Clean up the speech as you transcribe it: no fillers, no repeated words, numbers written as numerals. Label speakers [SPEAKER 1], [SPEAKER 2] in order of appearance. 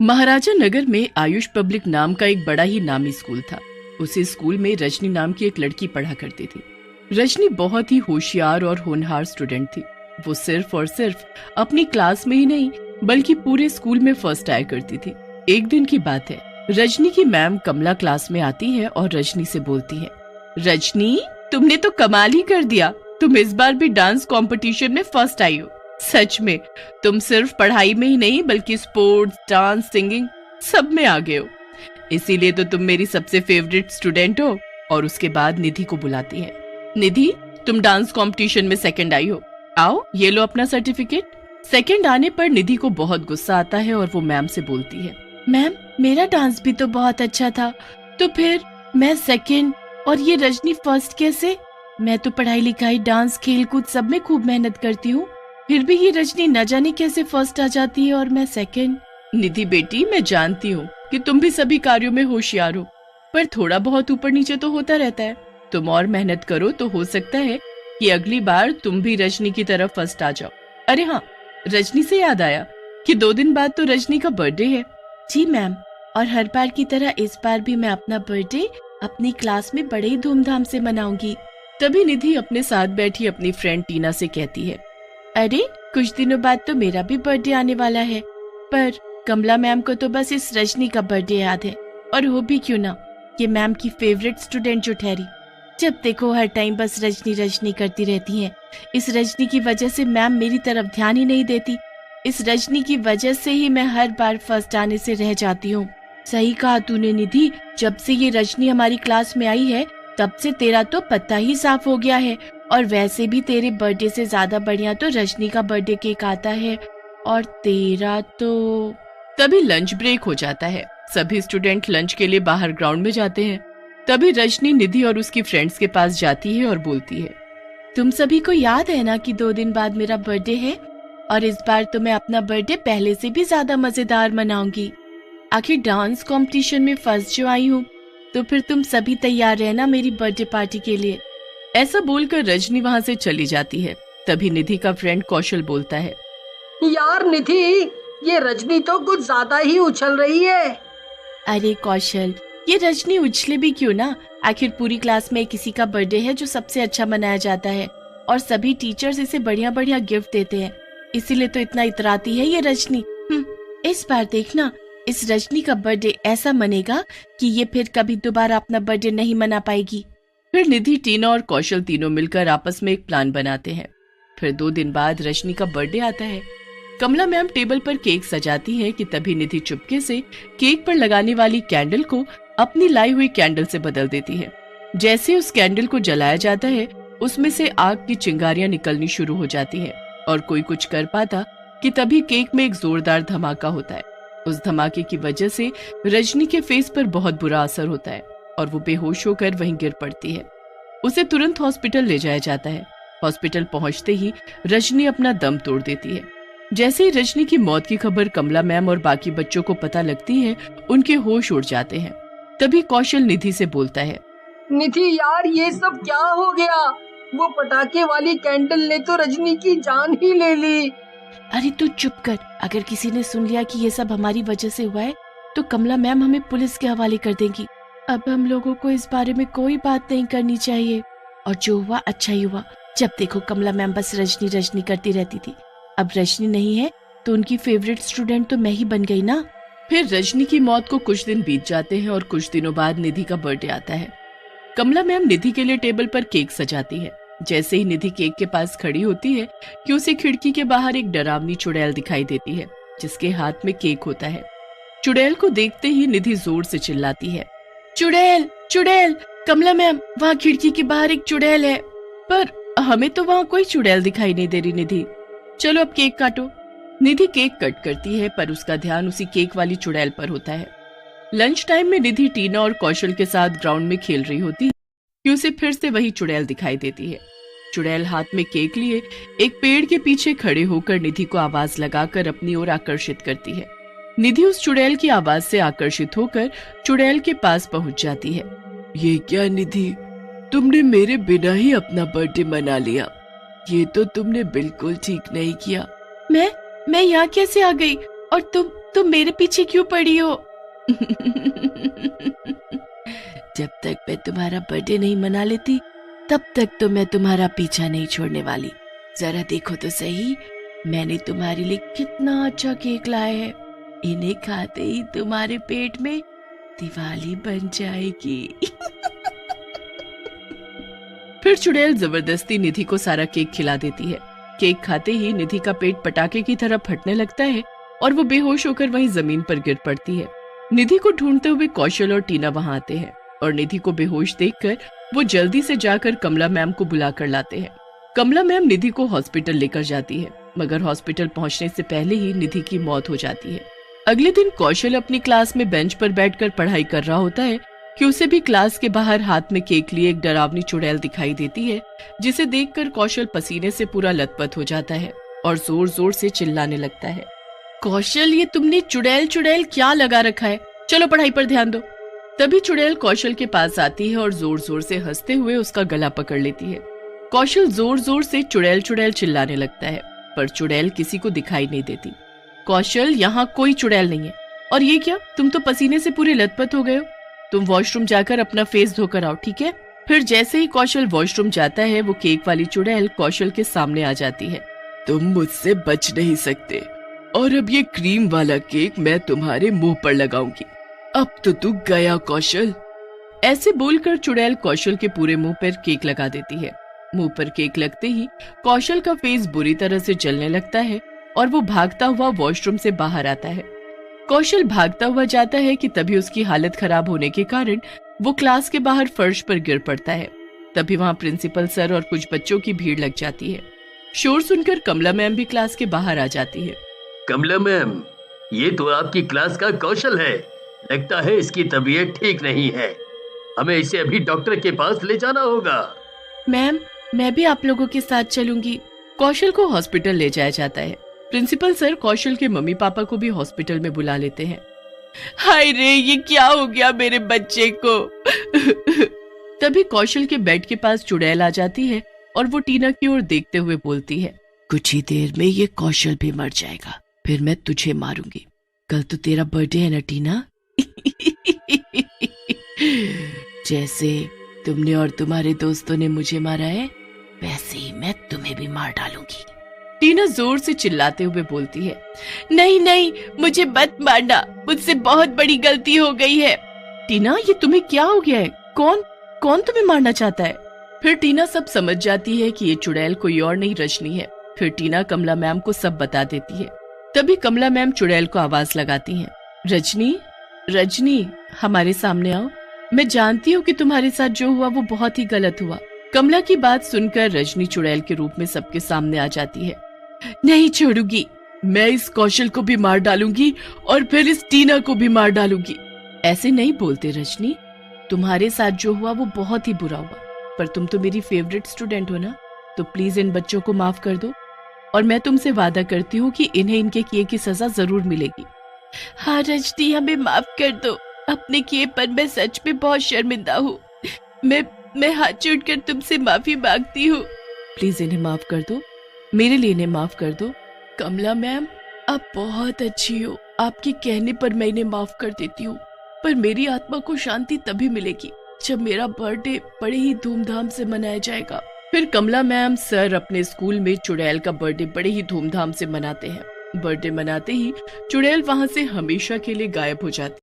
[SPEAKER 1] महाराजा नगर में आयुष पब्लिक नाम का एक बड़ा ही नामी स्कूल था। उसी स्कूल में रजनी नाम की एक लड़की पढ़ा करती थी। रजनी बहुत ही होशियार और होनहार स्टूडेंट थी। वो सिर्फ और सिर्फ अपनी क्लास में ही नहीं बल्कि पूरे स्कूल में फर्स्ट आया करती थी। एक दिन की बात है, रजनी की मैम कमला क्लास में आती है और रजनी से बोलती है, रजनी तुमने तो कमाल ही कर दिया, तुम इस बार भी डांस कंपटीशन में फर्स्ट आई हो। सच में तुम सिर्फ पढ़ाई में ही नहीं बल्कि स्पोर्ट्स, डांस, सिंगिंग सब में आगे हो। इसीलिए तो तुम मेरी सबसे फेवरेट स्टूडेंट हो। और उसके बाद निधि को बुलाती है, निधि तुम डांस कंपटीशन में सेकंड आई हो, आओ ये लो अपना सर्टिफिकेट। सेकंड आने पर निधि को बहुत गुस्सा आता है और वो मैम से बोलती है, मैम मेरा डांस भी तो बहुत अच्छा था, तो फिर मैं सेकंड और ये रजनी फर्स्ट कैसे? मैं तो पढ़ाई लिखाई, डांस, खेल कूद सब में खूब मेहनत करती हूँ, फिर भी ये रजनी न जाने कैसे फर्स्ट आ जाती है और मैं सेकंड। निधि बेटी मैं जानती हूँ कि तुम भी सभी कार्यों में होशियार हो, पर थोड़ा बहुत ऊपर नीचे तो होता रहता है। तुम और मेहनत करो तो हो सकता है कि अगली बार तुम भी रजनी की तरफ फर्स्ट आ जाओ। अरे हाँ, रजनी से याद आया कि 2 दिन बाद तो रजनी का बर्थडे है। जी मैम, और हर बार की तरह इस बार भी मैं अपना बर्थडे अपनी क्लास में बड़े ही धूमधाम से मनाऊंगी। तभी निधि अपने साथ बैठी अपनी फ्रेंड टीना से कहती है, अरे कुछ दिनों बाद तो मेरा भी बर्थडे आने वाला है, पर कमला मैम को तो बस इस रजनी का बर्थडे याद है, और हो भी क्यों ना, ये मैम की फेवरेट स्टूडेंट जो ठहरी। जब देखो हर टाइम बस रजनी रजनी करती रहती हैं। इस रजनी की वजह से मैम मेरी तरफ ध्यान ही नहीं देती। इस रजनी की वजह से ही मैं हर बार फर्स्ट आने से रह जाती हूँ। सही कहा तूने निधि, जब से ये रजनी हमारी क्लास में आई है तब से तेरा तो पत्ता ही साफ हो गया है। और वैसे भी तेरे बर्थडे से ज्यादा बढ़िया तो रजनी का बर्थडे केक आता है, और तेरा तो। तभी लंच ब्रेक हो जाता है। सभी स्टूडेंट लंच के लिए बाहर ग्राउंड में जाते हैं। तभी रजनी निधि और उसकी फ्रेंड्स के पास जाती है और बोलती है, तुम सभी को याद है ना कि 2 दिन बाद मेरा बर्थडे है, और इस बार तो मैं अपना बर्थडे पहले से भी ज्यादा मजेदार मनाऊंगी। आखिर डांस कंपटीशन में फर्स्ट जो आई हूँ, तो फिर तुम सभी तैयार रहना मेरी बर्थडे पार्टी के लिए। ऐसा बोलकर रजनी वहाँ से चली जाती है। तभी निधि का फ्रेंड कौशल बोलता है,
[SPEAKER 2] यार निधि, ये रजनी तो कुछ ज्यादा ही उछल रही है।
[SPEAKER 1] अरे कौशल, ये रजनी उछले भी क्यों ना, आखिर पूरी क्लास में किसी का बर्थडे है जो सबसे अच्छा मनाया जाता है, और सभी टीचर्स इसे बढ़िया बढ़िया गिफ्ट देते हैं, इसीलिए तो इतना इतराती है ये रजनी। इस बार देखना, इस रजनी का बर्थडे ऐसा मनेगा कि ये फिर कभी दोबारा अपना बर्थडे नहीं मना पाएगी। फिर निधि, टीना और कौशल तीनों मिलकर आपस में एक प्लान बनाते हैं। फिर 2 दिन बाद रजनी का बर्थडे आता है। कमला मैम टेबल पर केक सजाती है कि तभी निधि चुपके से केक पर लगाने वाली कैंडल को अपनी लाई हुई कैंडल से बदल देती है। जैसे उस कैंडल को जलाया जाता है, उसमें से आग की चिंगारियां निकलनी शुरू हो जाती है, और कोई कुछ कर पाता कि तभी केक में एक जोरदार धमाका होता है। उस धमाके की वजह से रजनी के फेस पर बहुत बुरा असर होता है और वो बेहोश होकर वहीं गिर पड़ती है। उसे तुरंत हॉस्पिटल ले जाया जाता है। हॉस्पिटल पहुंचते ही रजनी अपना दम तोड़ देती है। जैसे ही रजनी की मौत की खबर कमला मैम और बाकी बच्चों को पता लगती है, उनके होश उड़ जाते हैं। तभी कौशल निधि से बोलता है,
[SPEAKER 2] निधि यार, ये सब क्या हो गया? वो पटाखे वाली कैंडल ने तो रजनी की जान ही ले ली।
[SPEAKER 1] अरे तू चुप कर, अगर किसी ने सुन लिया कि ये सब हमारी वजह से हुआ है तो कमला मैम हमें पुलिस के हवाले कर देंगी। अब हम लोगों को इस बारे में कोई बात नहीं करनी चाहिए, और जो हुआ अच्छा ही हुआ। जब देखो कमला मैम बस रजनी रजनी करती रहती थी, अब रजनी नहीं है तो उनकी फेवरेट स्टूडेंट तो मैं ही बन गई ना। फिर रजनी की मौत को कुछ दिन बीत जाते हैं और कुछ दिनों बाद निधि का बर्थडे आता है। कमला मैम निधि के लिए टेबल पर केक सजाती है। जैसे ही निधि केक के पास खड़ी होती है कि उसे खिड़की के बाहर एक डरावनी चुड़ैल दिखाई देती है, जिसके हाथ में केक होता है। चुड़ैल को देखते ही निधि जोर से चिल्लाती है, चुड़ैल चुड़ैल, कमला मैम वहाँ खिड़की के बाहर एक चुड़ैल है। पर हमें तो वहाँ कोई चुड़ैल दिखाई नहीं दे रही निधि, चलो अब केक काटो। निधि केक कट करती है, पर उसका ध्यान उसी केक वाली चुड़ैल पर होता है। लंच टाइम में निधि टीना और कौशल के साथ ग्राउंड में खेल रही होती है कि उसे फिर से वही चुड़ैल दिखाई देती है। चुड़ैल हाथ में केक लिए एक पेड़ के पीछे खड़े होकर निधि को आवाज लगाकर अपनी ओर आकर्षित करती है। निधि उस चुड़ैल की आवाज से आकर्षित होकर चुड़ैल के पास पहुंच जाती है। ये क्या निधि, तुमने मेरे बिना ही अपना बर्थडे मना लिया, ये तो तुमने बिल्कुल ठीक नहीं किया। मैं यहाँ कैसे आ गई? और तुम मेरे पीछे क्यों पड़ी हो? जब तक मैं तुम्हारा बर्थडे नहीं मना लेती तब तक तो मैं तुम्हारा पीछा नहीं छोड़ने वाली। जरा देखो तो सही, मैंने तुम्हारे लिए कितना अच्छा केक लाया है। इन्हें खाते ही तुम्हारे पेट में दिवाली बन जाएगी। फिर चुड़ैल जबरदस्ती निधि को सारा केक खिला देती है। केक खाते ही निधि का पेट पटाखे की तरह फटने लगता है और वो बेहोश होकर वहीं जमीन पर गिर पड़ती है। निधि को ढूंढते हुए कौशल और टीना वहां आते हैं और निधि को बेहोश देखकर वो जल्दी से जाकर कमला मैम को बुलाकर लाते हैं। कमला मैम निधि को हॉस्पिटल लेकर जाती है, मगर हॉस्पिटल पहुंचने से पहले ही निधि की मौत हो जाती है। अगले दिन कौशल अपनी क्लास में बेंच पर बैठकर पढ़ाई कर रहा होता है कि उसे भी क्लास के बाहर हाथ में केक लिए एक डरावनी चुड़ैल दिखाई देती है, जिसे देखकर कौशल पसीने से पूरा लथपथ हो जाता है और जोर जोर से चिल्लाने लगता है, कौशल ये तुमने चुड़ैल चुड़ैल क्या लगा रखा है, चलो पढ़ाई पर ध्यान दो। तभी चुड़ैल कौशल के पास आती है और जोर जोर से हंसते हुए उसका गला पकड़ लेती है। कौशल जोर जोर से चुड़ैल चुड़ैल चिल्लाने लगता है, पर चुड़ैल किसी को दिखाई नहीं देती। कौशल, यहाँ कोई चुड़ैल नहीं है। और ये क्या, तुम तो पसीने से पूरे लथपथ हो गए हो, तुम वॉशरूम जाकर अपना फेस धोकर आओ, ठीक है? फिर जैसे ही कौशल वॉशरूम जाता है वो केक वाली चुड़ैल कौशल के सामने आ जाती है। तुम मुझसे बच नहीं सकते और अब ये क्रीम वाला केक मैं तुम्हारे मुंह पर लगाऊंगी। अब तो तू गया कौशल। ऐसे बोलकर चुड़ैल कौशल के पूरे मुंह पर केक लगा देती है। मुंह पर केक लगते ही कौशल का फेस बुरी तरह से जलने लगता है और वो भागता हुआ वॉशरूम से बाहर आता है। कौशल भागता हुआ जाता है कि तभी उसकी हालत खराब होने के कारण वो क्लास के बाहर फर्श पर गिर पड़ता है। तभी वहाँ प्रिंसिपल सर और कुछ बच्चों की भीड़ लग जाती है। शोर सुनकर कमला मैम भी क्लास के बाहर आ जाती है।
[SPEAKER 3] कमला मैम, ये तो आपकी क्लास का कौशल है। लगता है इसकी तबीयत ठीक नहीं है, हमें इसे अभी डॉक्टर के पास ले जाना होगा।
[SPEAKER 1] मैम, मैं भी आप लोगों के साथ चलूंगी। कौशल को हॉस्पिटल ले जाया जाता है। प्रिंसिपल सर कौशल के मम्मी पापा को भी हॉस्पिटल में बुला लेते हैं। हाय रे, ये क्या हो गया मेरे बच्चे को? तभी कौशल के बेड के पास चुड़ैल आ जाती है और वो टीना की ओर देखते हुए बोलती है, कुछ ही देर में ये कौशल भी मर जाएगा, फिर मैं तुझे मारूंगी। कल तो तेरा बर्थडे है ना टीना? जैसे तुमने और तुम्हारे दोस्तों ने मुझे मारा है, वैसे ही मैं तुम्हें भी मार डालूंगी। टीना जोर से चिल्लाते हुए बोलती है, नहीं नहीं, मुझे मत मारना, मुझसे बहुत बड़ी गलती हो गई है। टीना, ये तुम्हें क्या हो गया है? कौन तुम्हें मारना चाहता है? फिर टीना सब समझ जाती है कि ये चुड़ैल कोई और नहीं रजनी है। फिर टीना कमला मैम को सब बता देती है। तभी कमला मैम चुड़ैल को आवाज लगाती हैं, रजनी, हमारे सामने आओ। मैं जानती हूँ कि तुम्हारे साथ जो हुआ वो बहुत ही गलत हुआ। कमला की बात सुनकर रजनी चुड़ैल के रूप में सबके सामने आ जाती है। नहीं छोड़ूंगी, मैं इस कौशल को भी मार डालूंगी और फिर इस टीना को भी मार डालूंगी। ऐसे नहीं बोलते रजनी, तुम्हारे साथ जो हुआ वो बहुत ही बुरा हुआ, पर तुम तो मेरी फेवरेट स्टूडेंट हो ना, तो प्लीज इन बच्चों को माफ कर दो और मैं तुमसे वादा करती हूँ कि इन्हें इनके किए की सजा जरूर मिलेगी। हाँ रजनी, हमें माफ कर दो, अपने किए पर मैं सच में बहुत शर्मिंदा हूँ। मैं हाथ जोड़कर तुमसे माफी मांगती हूँ, प्लीज इन्हें माफ कर दो, मेरे लिए इन्हें माफ कर दो। कमला मैम, आप बहुत अच्छी हो, आपके कहने पर मैं इन्हें माफ कर देती हूँ, पर मेरी आत्मा को शांति तभी मिलेगी जब मेरा बर्थडे बड़े ही धूमधाम से मनाया जाएगा। फिर कमला मैम सर अपने स्कूल में चुड़ैल का बर्थडे बड़े ही धूमधाम से मनाते हैं। बर्थडे मनाते ही चुड़ैल वहाँ से हमेशा के लिए गायब हो जाती।